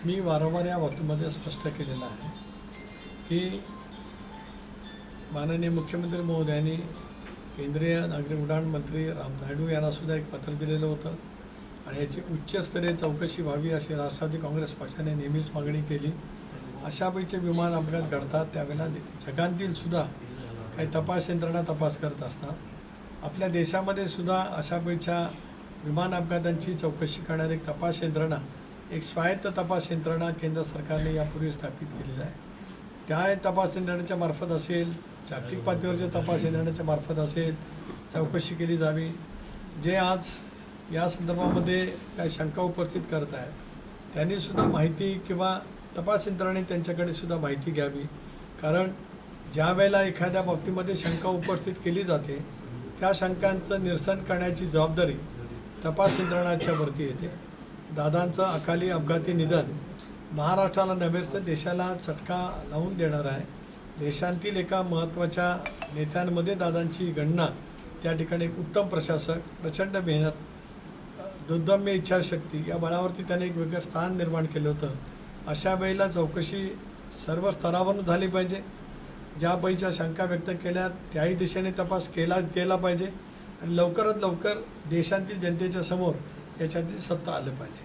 मी वारंवार या बाबतीमध्ये स्पष्ट केलेलं आहे की माननीय मुख्यमंत्री महोदयांनी केंद्रीय नागरी उड्डाण मंत्री राम नायडू यांना सुद्धा एक पत्र दिलेलं होतं आणि याची उच्चस्तरीय चौकशी व्हावी अशी राष्ट्रवादी काँग्रेस पक्षाने नेहमीच मागणी केली. अशापैकी विमान अपघात घडतात त्यावेळेला जगातील सुद्धा काही तपास यंत्रणा तपास करत असतात. आपल्या देशामध्ये सुद्धा अशापैकी विमान अपघातांची चौकशी करणारी एक तपास यंत्रणा, एक स्वायत्त तपास यंत्रणा केंद्र सरकारने यापूर्वी स्थापित केलेली आहे. त्या तपास यंत्रणेच्या मार्फत असेल, जागतिक पातळीवरच्या तपास यंत्रणेच्या मार्फत असेल, चौकशी केली जावी. जे आज या संदर्भामध्ये काही शंका उपस्थित करत आहेत त्यांनीसुद्धा माहिती किंवा तपास यंत्रणेने त्यांच्याकडे सुद्धा माहिती घ्यावी. कारण ज्या वेळेला एखाद्या बाबतीमध्ये शंका उपस्थित केली जाते त्या शंकांचं निरसन करण्याची जबाबदारी तपास यंत्रणाच्या वरती येते. दादांचं अकाली अपघाती निधन महाराष्ट्राला नव्हेच तर देशाला चटका लावून देणार आहे. देशातील एका महत्त्वाच्या नेत्यांमध्ये दादांची गणना, त्या ठिकाणी एक उत्तम प्रशासक, प्रचंड मेहनत, दुर्दम्य इच्छाशक्ती या बळावरती त्याने एक वेगळं स्थान निर्माण केलं होतं. अशा वेळेला चौकशी सर्व स्तरावरून झाली पाहिजे. ज्या पैच्या शंका व्यक्त केल्या त्याही दिशेने तपास केला पाहिजे आणि लवकरात लवकर देशातील जनतेच्या समोर याच्यातील सत्ता आलं पाहिजे.